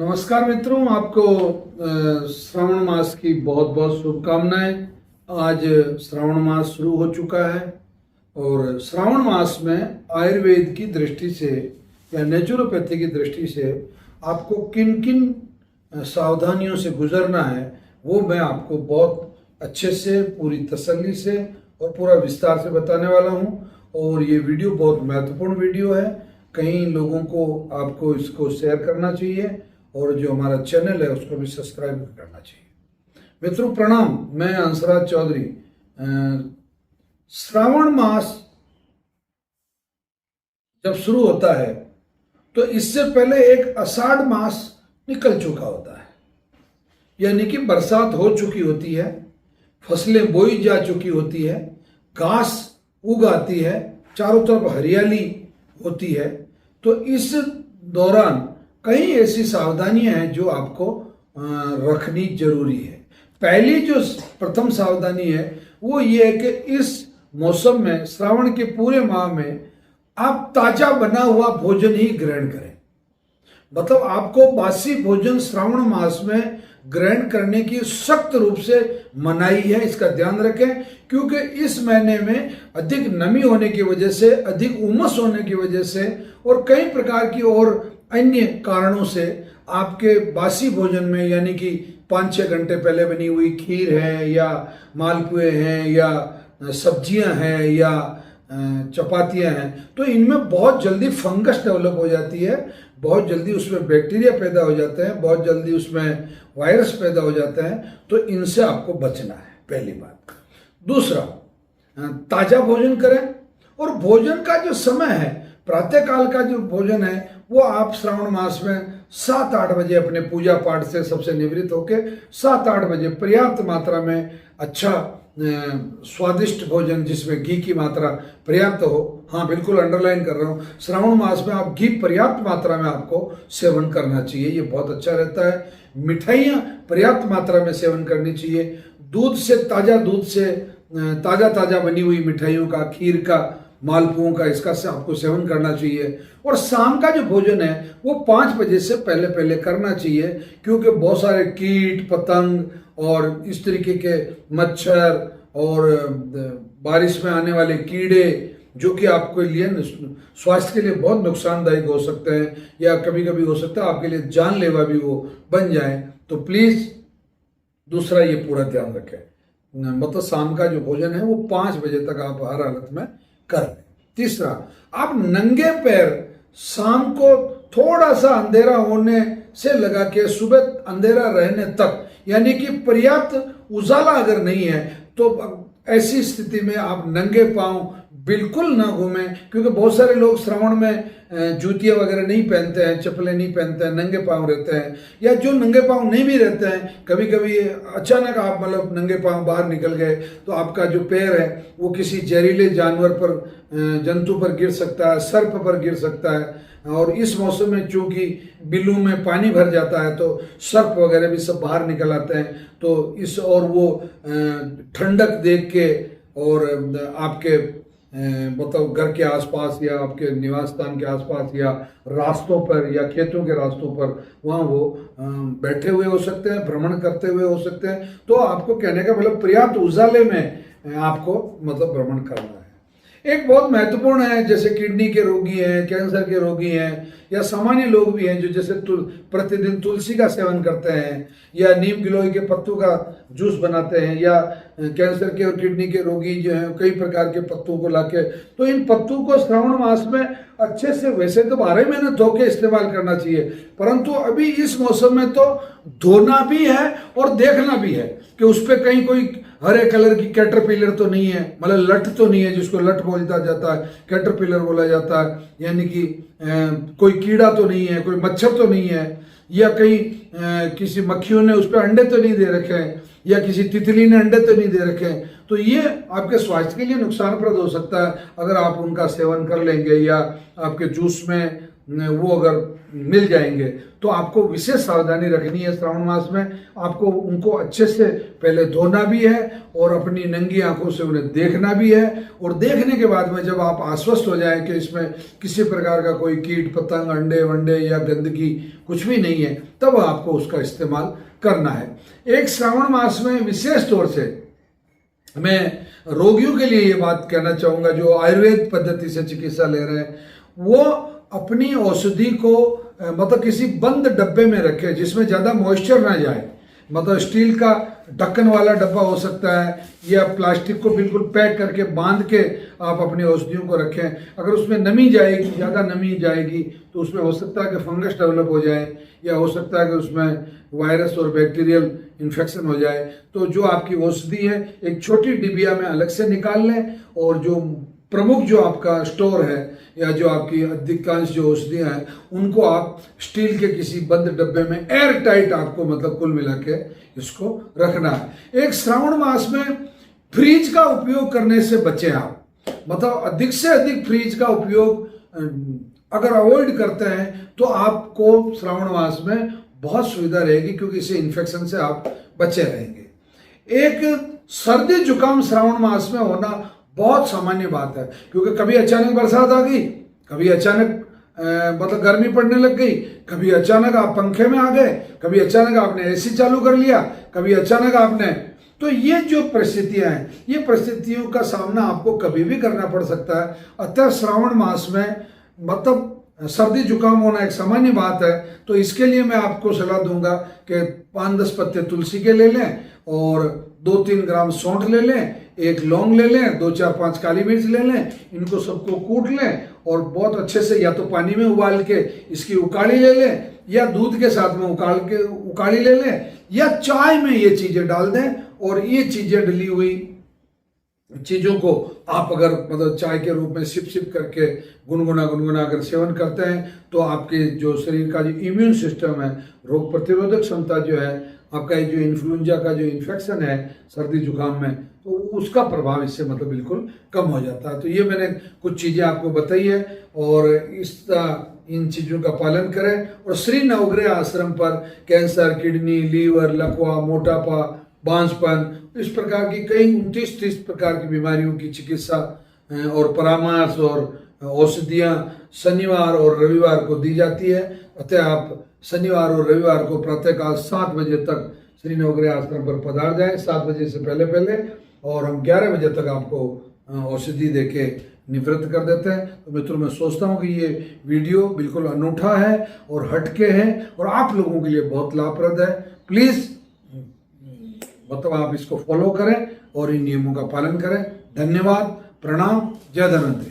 नमस्कार मित्रों, आपको श्रावण मास की बहुत बहुत शुभकामनाएं। आज श्रावण मास शुरू हो चुका है और श्रावण मास में आयुर्वेद की दृष्टि से या नेचुरोपैथी की दृष्टि से आपको किन किन सावधानियों से गुजरना है वो मैं आपको बहुत अच्छे से, पूरी तसल्ली से और पूरा विस्तार से बताने वाला हूँ। और ये वीडियो बहुत महत्वपूर्ण वीडियो है। कई लोगों को आपको इसको शेयर करना चाहिए और जो हमारा चैनल है उसको भी सब्सक्राइब करना चाहिए। मित्रों प्रणाम, मैं हंसराज चौधरी। श्रावण मास जब शुरू होता है तो इससे पहले एक आषाढ़ मास निकल चुका होता है, यानी कि बरसात हो चुकी होती है, फसलें बोई जा चुकी होती है, घास उग आती है, चारों तरफ हरियाली होती है। तो इस दौरान कई ऐसी सावधानियां हैं जो आपको रखनी जरूरी है। पहली जो प्रथम सावधानी है वो ये है कि इस मौसम में, श्रावण के पूरे माह में आप ताजा बना हुआ भोजन ही ग्रहण करें। मतलब आपको बासी भोजन श्रावण मास में ग्रहण करने की सख्त रूप से मनाही है, इसका ध्यान रखें। क्योंकि इस महीने में अधिक नमी होने की वजह से, अधिक उमस होने की वजह से और कई प्रकार की और अन्य कारणों से आपके बासी भोजन में, यानी कि 5-6 घंटे पहले बनी हुई खीर है या मालपुए हैं या सब्जियां हैं या चपातियां हैं, तो इनमें बहुत जल्दी फंगस डेवलप हो जाती है, बहुत जल्दी उसमें बैक्टीरिया पैदा हो जाते हैं, बहुत जल्दी उसमें वायरस पैदा हो जाता है। तो इनसे आपको बचना है, पहली बात। दूसरा, ताजा भोजन करें। और भोजन का जो समय है, प्रातःकाल का जो भोजन है वो आप श्रावण मास में 7-8 बजे अपने पूजा पाठ से सबसे निवृत्त होकर 7-8 बजे पर्याप्त मात्रा में अच्छा स्वादिष्ट भोजन जिसमें घी की मात्रा पर्याप्त हो। हाँ, बिल्कुल अंडरलाइन कर रहा हूँ, श्रावण मास में आप घी पर्याप्त मात्रा में आपको सेवन करना चाहिए, ये बहुत अच्छा रहता है। मिठाइयाँ पर्याप्त मात्रा में सेवन करनी चाहिए। दूध से, ताज़ा दूध से ताज़ा बनी हुई मिठाइयों का, खीर का, मालपुओं का, इसका से आपको सेवन करना चाहिए। और शाम का जो भोजन है वो 5 बजे से पहले पहले करना चाहिए, क्योंकि बहुत सारे कीट पतंग और इस तरीके के मच्छर और बारिश में आने वाले कीड़े जो कि आपके लिए स्वास्थ्य के लिए बहुत नुकसानदायक हो सकते हैं या कभी कभी हो सकता है आपके लिए जानलेवा भी वो बन जाए। तो प्लीज़ दूसरा ये पूरा ध्यान रखें, मतलब शाम का जो भोजन है वो 5 बजे तक आप हर हालत में कर लें। तीसरा, आप नंगे पैर शाम को थोड़ा सा अंधेरा होने से लगा के सुबह अंधेरा रहने तक, यानी कि पर्याप्त उजाला अगर नहीं है तो ऐसी स्थिति में आप नंगे पांव बिल्कुल ना घूमें। क्योंकि बहुत सारे लोग श्रावण में जूतियाँ वगैरह नहीं पहनते हैं, चप्पलें नहीं पहनते हैं, नंगे पांव रहते हैं। या जो नंगे पांव नहीं भी रहते हैं, कभी कभी अचानक आप मतलब नंगे पांव बाहर निकल गए तो आपका जो पैर है वो किसी जहरीले जानवर पर, जंतु पर गिर सकता है, सर्प पर गिर सकता है। और इस मौसम में चूंकि बिल्लू में पानी भर जाता है तो सर्प वगैरह भी सब बाहर निकल आते हैं। तो इस और वो ठंडक देख के और आपके मतलब घर के आसपास या आपके निवास स्थान के आसपास या रास्तों पर या खेतों के रास्तों पर वहाँ वो बैठे हुए हो सकते हैं, भ्रमण करते हुए हो सकते हैं। तो आपको कहने का मतलब पर्याप्त उजाले में आपको मतलब भ्रमण करना है। एक बहुत महत्वपूर्ण है, जैसे किडनी के रोगी हैं, कैंसर के रोगी हैं या सामान्य लोग भी हैं जो जैसे प्रतिदिन तुलसी का सेवन करते हैं या नीम गिलोय के पत्तों का जूस बनाते हैं, या कैंसर के और किडनी के रोगी जो हैं कई प्रकार के पत्तों को लाके, तो इन पत्तों को श्रावण मास में अच्छे से, वैसे तो 12 महीने धो के इस्तेमाल करना चाहिए, परंतु अभी इस मौसम में तो धोना भी है और देखना भी है कि उस पर कहीं कोई हरे कलर की कैटरपिलर तो नहीं है, मतलब लट तो नहीं है, जिसको लट बोलता जाता है, कैटरपिलर बोला जाता है, यानी कि कोई कीड़ा तो नहीं है, कोई मच्छर तो नहीं है, या कहीं किसी मक्खियों ने उस पर अंडे तो नहीं दे रखे हैं, या किसी तितली ने अंडे तो नहीं दे रखे हैं। तो ये आपके स्वास्थ्य के लिए नुकसानप्रद हो सकता है अगर आप उनका सेवन कर लेंगे या आपके जूस में वो अगर मिल जाएंगे तो आपको विशेष सावधानी रखनी है। श्रावण मास में आपको उनको अच्छे से पहले धोना भी है और अपनी नंगी आंखों से उन्हें देखना भी है, और देखने के बाद में जब आप आश्वस्त हो जाएं कि इसमें किसी प्रकार का कोई कीट पतंग अंडे वंडे या गंदगी कुछ भी नहीं है, तब आपको उसका इस्तेमाल करना है। एक श्रावण मास में विशेष तौर से मैं रोगियों के लिए ये बात कहना चाहूँगा जो आयुर्वेद पद्धति से चिकित्सा ले रहे हैं, वो अपनी औषधि को मतलब किसी बंद डब्बे में रखें जिसमें ज़्यादा मॉइस्चर ना जाए। मतलब स्टील का ढक्कन वाला डब्बा हो सकता है, या प्लास्टिक को बिल्कुल पैक करके बांध के आप अपनी औषधियों को रखें। अगर उसमें नमी जाएगी, ज़्यादा नमी जाएगी, तो उसमें हो सकता है कि फंगस डेवलप हो जाए, या हो सकता है कि उसमें वायरस और बैक्टीरियल इन्फेक्शन हो जाए। तो जो आपकी औषधि है एक छोटी डिबिया में अलग से निकाल लें, और जो प्रमुख जो आपका स्टोर है या जो आपकी अधिकांश जो औषधियाँ हैं उनको आप स्टील के किसी बंद डब्बे में एयर टाइट आपको मतलब कुल मिला के इसको रखना है। एक श्रावण मास में फ्रीज का उपयोग करने से बचें आप, मतलब अधिक से अधिक फ्रीज का उपयोग अगर अवॉइड करते हैं तो आपको श्रावण मास में बहुत सुविधा रहेगी, क्योंकि इसे इन्फेक्शन से आप बचे रहेंगे। एक सर्दी जुकाम श्रावण मास में होना बहुत सामान्य बात है, क्योंकि कभी अचानक बरसात आ गई, कभी अचानक मतलब गर्मी पड़ने लग गई, कभी अचानक आप पंखे में आ गए, कभी अचानक आपने एसी चालू कर लिया, कभी अचानक आपने, तो ये जो परिस्थितियां हैं, ये परिस्थितियों का सामना आपको कभी भी करना पड़ सकता है। अतः श्रावण मास में मतलब सर्दी जुकाम होना एक सामान्य बात है। तो इसके लिए मैं आपको सलाह दूंगा कि 5-10 पत्ते तुलसी के ले लें, और 2-3 ग्राम सौंठ ले लें, 1 लौंग ले लें, 2-4-5 काली मिर्च ले लें, इनको सबको कूट लें और बहुत अच्छे से या तो पानी में उबाल के इसकी उकाली ले लें, या दूध के साथ में उकाली ले लें, या चाय में ये चीज़ें डाल दें। और ये चीज़ें डली हुई चीज़ों को आप अगर मतलब चाय के रूप में सिप सिप करके गुनगुना अगर सेवन करते हैं, तो आपके जो शरीर का जो इम्यून सिस्टम है, रोग प्रतिरोधक क्षमता जो है, आपका ये जो इन्फ्लुएंजा का जो इन्फेक्शन है सर्दी जुकाम में, तो उसका प्रभाव इससे मतलब बिल्कुल कम हो जाता है। तो ये मैंने कुछ चीज़ें आपको बताई है, और इन चीज़ों का पालन करें। और श्री नवग्रह आश्रम पर कैंसर, किडनी, लीवर, लकवा, मोटापा, बांझपन, इस प्रकार की कई 29-30 प्रकार की बीमारियों की चिकित्सा और परामर्श और औषधियाँ शनिवार और रविवार को दी जाती है। अतः आप शनिवार और रविवार को प्रातःकाल 7 बजे तक श्री नवग्रह आश्रम पर पधार जाएं, 7 बजे से पहले, और हम 11 बजे तक आपको औषधि देके निवृत्त कर देते हैं। तो मित्रों, मैं सोचता हूँ कि ये वीडियो बिल्कुल अनूठा है और हटके है और आप लोगों के लिए बहुत लाभप्रद है। प्लीज़ मतलब आप इसको फॉलो करें और इन नियमों का पालन करें। धन्यवाद, प्रणाम, जय धन्वंतरी।